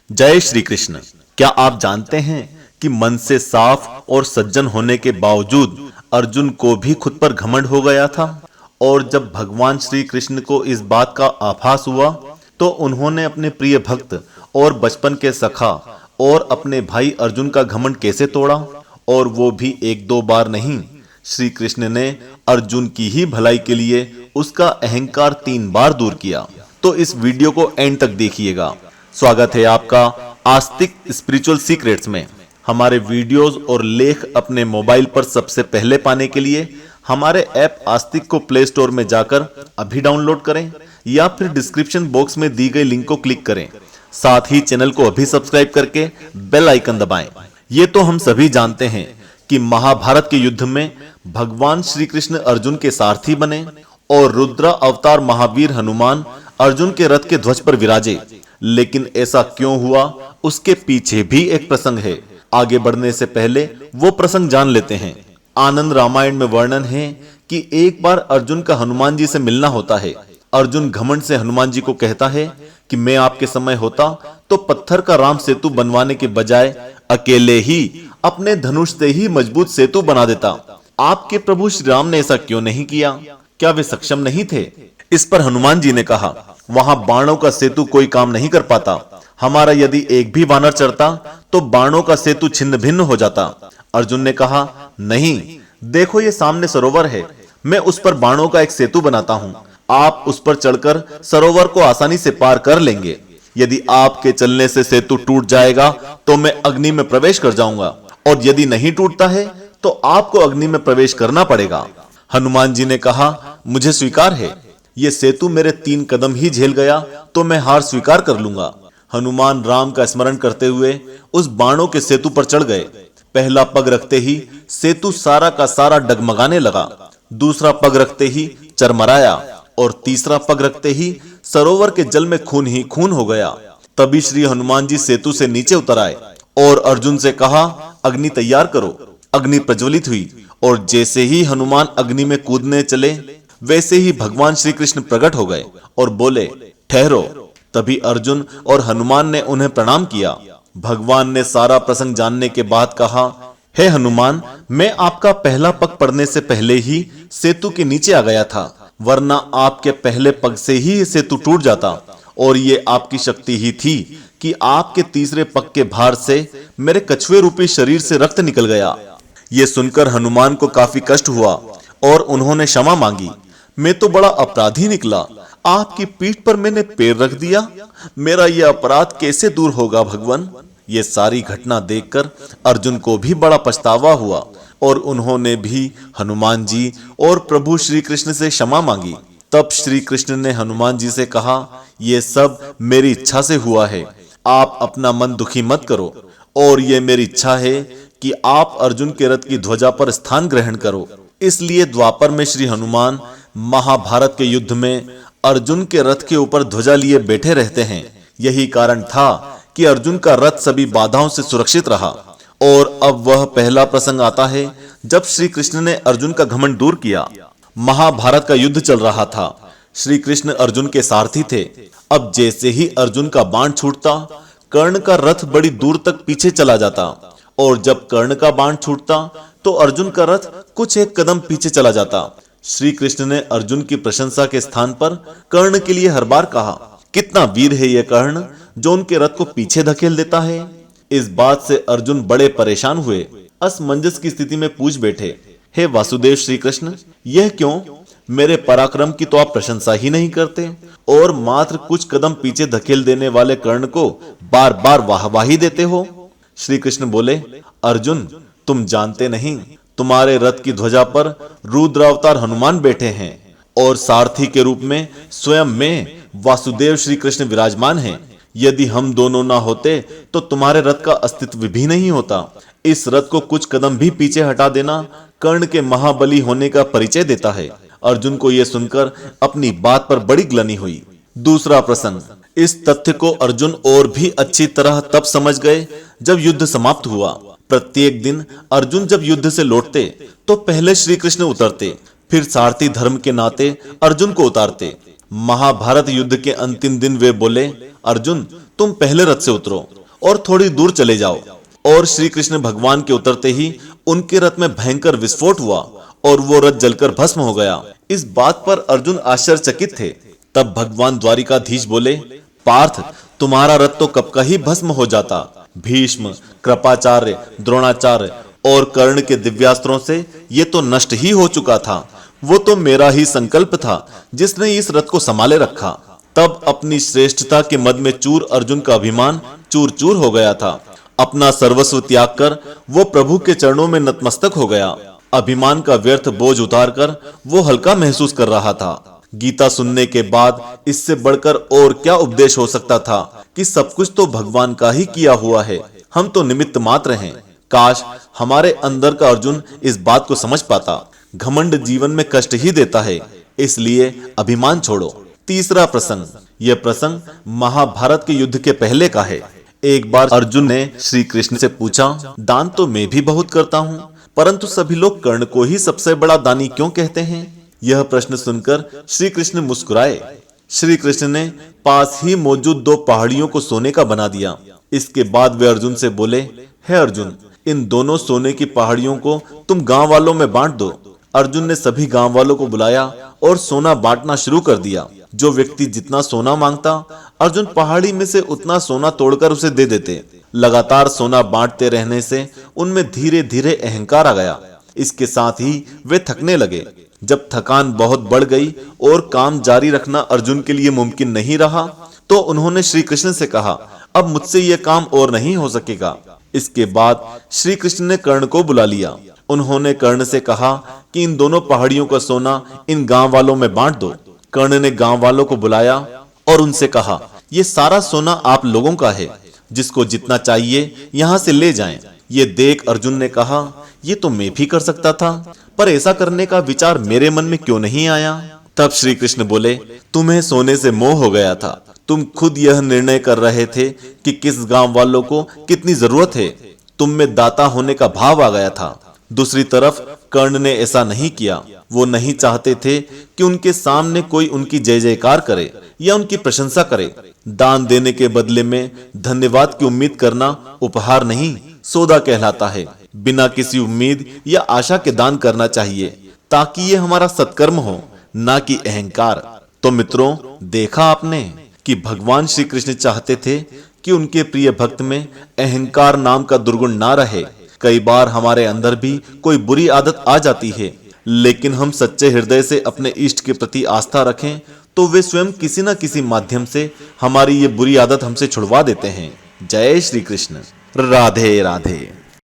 जय श्री कृष्ण। क्या आप जानते हैं कि मन से साफ और सज्जन होने के बावजूद अर्जुन को भी खुद पर घमंड हो गया था। और जब भगवान श्री कृष्ण को इस बात का आभास हुआ तो उन्होंने अपने प्रिय भक्त और बचपन के सखा और अपने भाई अर्जुन का घमंड कैसे तोड़ा, और वो भी एक दो बार नहीं। श्री कृष्ण ने अर्जुन की ही भलाई के लिए उसका अहंकार 3 बार दूर किया। तो इस वीडियो को एंड तक देखिएगा। स्वागत है आपका आस्तिक स्पिरिचुअल सीक्रेट्स में। हमारे वीडियोस और लेख अपने मोबाइल पर सबसे पहले पाने के लिए हमारे ऐप आस्तिक को प्ले स्टोर में जाकर अभी डाउनलोड करें या फिर डिस्क्रिप्शन बॉक्स में दी गई लिंक को क्लिक करें। साथ ही चैनल को अभी सब्सक्राइब करके बेल आइकन दबाएं। ये तो हम सभी जानते हैं कि महाभारत के युद्ध में भगवान श्री कृष्ण अर्जुन के सारथी बने और रुद्र अवतार महावीर हनुमान अर्जुन के रथ के ध्वज पर विराजे। लेकिन ऐसा क्यों हुआ, उसके पीछे भी एक प्रसंग है। आगे बढ़ने से पहले वो प्रसंग जान लेते हैं। आनंद रामायण में वर्णन है कि एक बार अर्जुन का हनुमान जी से मिलना होता है। अर्जुन घमंड से हनुमान जी को कहता है कि मैं आपके समय होता तो पत्थर का राम सेतु बनवाने के बजाय अकेले ही अपने धनुष से ही मजबूत सेतु बना देता। आपके प्रभु श्री राम ने ऐसा क्यों नहीं किया? क्या वे सक्षम नहीं थे? इस पर हनुमान जी ने कहा, वहां बाणों का सेतु कोई काम नहीं कर पाता। हमारा यदि एक भी वानर चढ़ता तो बाणों का सेतु छिन्न भिन्न हो जाता। अर्जुन ने कहा, नहीं, देखो ये सामने सरोवर है, मैं उस पर बाणों का एक सेतु बनाता हूं। आप उस पर चढ़कर सरोवर को आसानी से पार कर लेंगे। यदि आपके चलने से सेतु टूट जाएगा तो मैं अग्नि में प्रवेश कर जाऊंगा, और यदि नहीं टूटता है तो आपको अग्नि में प्रवेश करना पड़ेगा। हनुमान जी ने कहा, मुझे स्वीकार है, ये सेतु मेरे 3 कदम ही झेल गया तो मैं हार स्वीकार कर लूंगा। हनुमान राम का स्मरण करते हुए उस बाणों के सेतु पर चढ़ गए। पहला पग रखते ही सेतु सारा का सारा डगमगाने लगा, दूसरा पग रखते ही चरमराया, और तीसरा पग रखते ही सरोवर के जल में खून ही खून हो गया। तभी श्री हनुमान जी सेतु से नीचे उतर आए और अर्जुन से कहा, अग्नि तैयार करो। अग्नि प्रज्वलित हुई और जैसे ही हनुमान अग्नि में कूदने चले वैसे ही भगवान श्री कृष्ण प्रकट हो गए और बोले, ठहरो। तभी अर्जुन और हनुमान ने उन्हें प्रणाम किया। भगवान ने सारा प्रसंग जानने के बाद कहा, हे हनुमान, मैं आपका पहला पग पड़ने से पहले ही सेतु के नीचे आ गया था, वरना आपके पहले पग से ही सेतु टूट जाता। और ये आपकी शक्ति ही थी कि आपके तीसरे पग के भार से मेरे कछुए रूपी शरीर से रक्त निकल गया। ये सुनकर हनुमान को काफी कष्ट हुआ और उन्होंने क्षमा मांगी। मैं तो बड़ा अपराधी निकला, आपकी पीठ पर मैंने पैर रख दिया। मेरा यह अपराध कैसे दूर होगा भगवान? ये सारी घटना देखकर अर्जुन को भी बड़ा पछतावा हुआ और उन्होंने भी हनुमान जी और प्रभु श्री कृष्ण से क्षमा मांगी। तब श्री कृष्ण ने हनुमान जी से कहा, ये सब मेरी इच्छा से हुआ है, आप अपना मन दुखी मत करो, और ये मेरी इच्छा है कि आप अर्जुन के रथ की ध्वजा पर स्थान ग्रहण करो। इसलिए द्वापर में श्री हनुमान महाभारत के युद्ध में अर्जुन के रथ के ऊपर ध्वजा लिए बैठे रहते हैं। यही कारण था कि अर्जुन का रथ सभी बाधाओं से सुरक्षित रहा। और अब वह पहला प्रसंग आता है जब श्री कृष्ण ने अर्जुन का घमंड दूर किया। महाभारत का युद्ध चल रहा था। श्री कृष्ण अर्जुन के सारथी थे। अब जैसे ही अर्जुन का बाण छूटता, कर्ण का रथ बड़ी दूर तक पीछे चला जाता, और जब कर्ण का बाण छूटता तो अर्जुन का रथ कुछ एक कदम पीछे चला जाता। श्री कृष्ण ने अर्जुन की प्रशंसा के स्थान पर कर्ण के लिए हर बार कहा, कितना वीर है यह कर्ण जो उनके रथ को पीछे धकेल देता है। इस बात से अर्जुन बड़े परेशान हुए, असमंजस की स्थिति में पूछ बैठे, हे वासुदेव श्री कृष्ण, यह क्यों? मेरे पराक्रम की तो आप प्रशंसा ही नहीं करते और मात्र कुछ कदम पीछे धकेल देने वाले कर्ण को बार बार वाहवाही देते हो। श्री कृष्ण बोले, अर्जुन, तुम जानते नहीं, तुम्हारे रथ की ध्वजा पर रुद्र अवतार हनुमान बैठे हैं और सारथी के रूप में स्वयं मैं वासुदेव श्री कृष्ण विराजमान हैं। यदि हम दोनों ना होते तो तुम्हारे रथ का अस्तित्व भी नहीं होता। इस रथ को कुछ कदम भी पीछे हटा देना कर्ण के महाबली होने का परिचय देता है। अर्जुन को यह सुनकर अपनी बात पर बड़ी ग्लानि हुई। दूसरा प्रसंग। इस तथ्य को अर्जुन और भी अच्छी तरह तब समझ गए जब युद्ध समाप्त हुआ। प्रत्येक दिन अर्जुन जब युद्ध से लौटते तो पहले श्री कृष्ण उतरते, फिर सारथी धर्म के नाते अर्जुन को उतारते। महाभारत युद्ध के अंतिम दिन वे बोले, अर्जुन, तुम पहले रथ से उतरो, और थोड़ी दूर चले जाओ। और श्री कृष्ण भगवान के उतरते ही उनके रथ में भयंकर विस्फोट हुआ और वो रथ जलकर भस्म हो गया। इस बात पर अर्जुन आश्चर्यचकित थे। तब भगवान द्वारिकाधीश बोले, पार्थ, तुम्हारा रथ तो कब का ही भस्म हो जाता। भीष्म, कृपाचार्य, द्रोणाचार्य और कर्ण के दिव्यास्त्रों से ये तो नष्ट ही हो चुका था। वो तो मेरा ही संकल्प था जिसने इस रथ को संभाले रखा। तब अपनी श्रेष्ठता के मद में चूर अर्जुन का अभिमान चूर चूर हो गया था। अपना सर्वस्व त्याग कर वो प्रभु के चरणों में नतमस्तक हो गया। अभिमान का व्यर्थ बोझ उतारकर वो हल्का महसूस कर रहा था। गीता सुनने के बाद इससे बढ़कर और क्या उपदेश हो सकता था कि सब कुछ तो भगवान का ही किया हुआ है, हम तो निमित्त मात्र हैं। काश हमारे अंदर का अर्जुन इस बात को समझ पाता। घमंड जीवन में कष्ट ही देता है, इसलिए अभिमान छोड़ो। तीसरा प्रसंग, यह प्रसंग महाभारत के युद्ध के पहले का है। एक बार अर्जुन ने श्री कृष्ण से पूछा, दान तो मैं भी बहुत करता हूँ, परंतु सभी लोग कर्ण को ही सबसे बड़ा दानी क्यों कहते हैं? यह प्रश्न सुनकर श्री कृष्ण मुस्कुराए। श्री कृष्ण ने पास ही मौजूद 2 पहाड़ियों को सोने का बना दिया। इसके बाद वे अर्जुन से बोले, हे अर्जुन, इन दोनों सोने की पहाड़ियों को तुम गांव वालों में बांट दो। अर्जुन ने सभी गांव वालों को बुलाया और सोना बांटना शुरू कर दिया। जो व्यक्ति जितना सोना मांगता, अर्जुन पहाड़ी में से उतना सोना तोड़कर उसे दे देते। लगातार सोना बांटते रहने से उनमें धीरे धीरे अहंकार आ गया। इसके साथ ही वे थकने लगे। जब थकान बहुत बढ़ गई और काम जारी रखना अर्जुन के लिए मुमकिन नहीं रहा, तो उन्होंने श्री कृष्ण से कहा, अब मुझसे यह काम और नहीं हो सकेगा। इसके बाद श्री कृष्ण ने कर्ण को बुला लिया। उन्होंने कर्ण से कहा कि इन दोनों पहाड़ियों का सोना इन गांव वालों में बांट दो। कर्ण ने गांव वालों को बुलाया और उनसे कहा, यह सारा सोना आप लोगों का है, जिसको जितना चाहिए यहां से ले जाएं। ये देख अर्जुन ने कहा, ये तो मैं भी कर सकता था, पर ऐसा करने का विचार मेरे मन में क्यों नहीं आया? तब श्री कृष्ण बोले, तुम्हें सोने से मोह हो गया था। तुम खुद यह निर्णय कर रहे थे कि किस गांव वालों को कितनी जरूरत है। तुम में दाता होने का भाव आ गया था। दूसरी तरफ कर्ण ने ऐसा नहीं किया। वो नहीं चाहते थे कि उनके सामने कोई उनकी जय जयकार करे या उनकी प्रशंसा करे। दान देने के बदले में धन्यवाद की उम्मीद करना उपहार नहीं, सौदा कहलाता है। बिना किसी उम्मीद या आशा के दान करना चाहिए, ताकि ये हमारा सत्कर्म हो, ना कि अहंकार। तो मित्रों, देखा आपने कि भगवान श्री कृष्ण चाहते थे कि उनके प्रिय भक्त में अहंकार नाम का दुर्गुण ना रहे। कई बार हमारे अंदर भी कोई बुरी आदत आ जाती है, लेकिन हम सच्चे हृदय से अपने इष्ट के प्रति आस्था रखें तो वे स्वयं किसी न किसी माध्यम से हमारी ये बुरी आदत हमसे छुड़वा देते हैं। जय श्री कृष्ण। राधे राधे।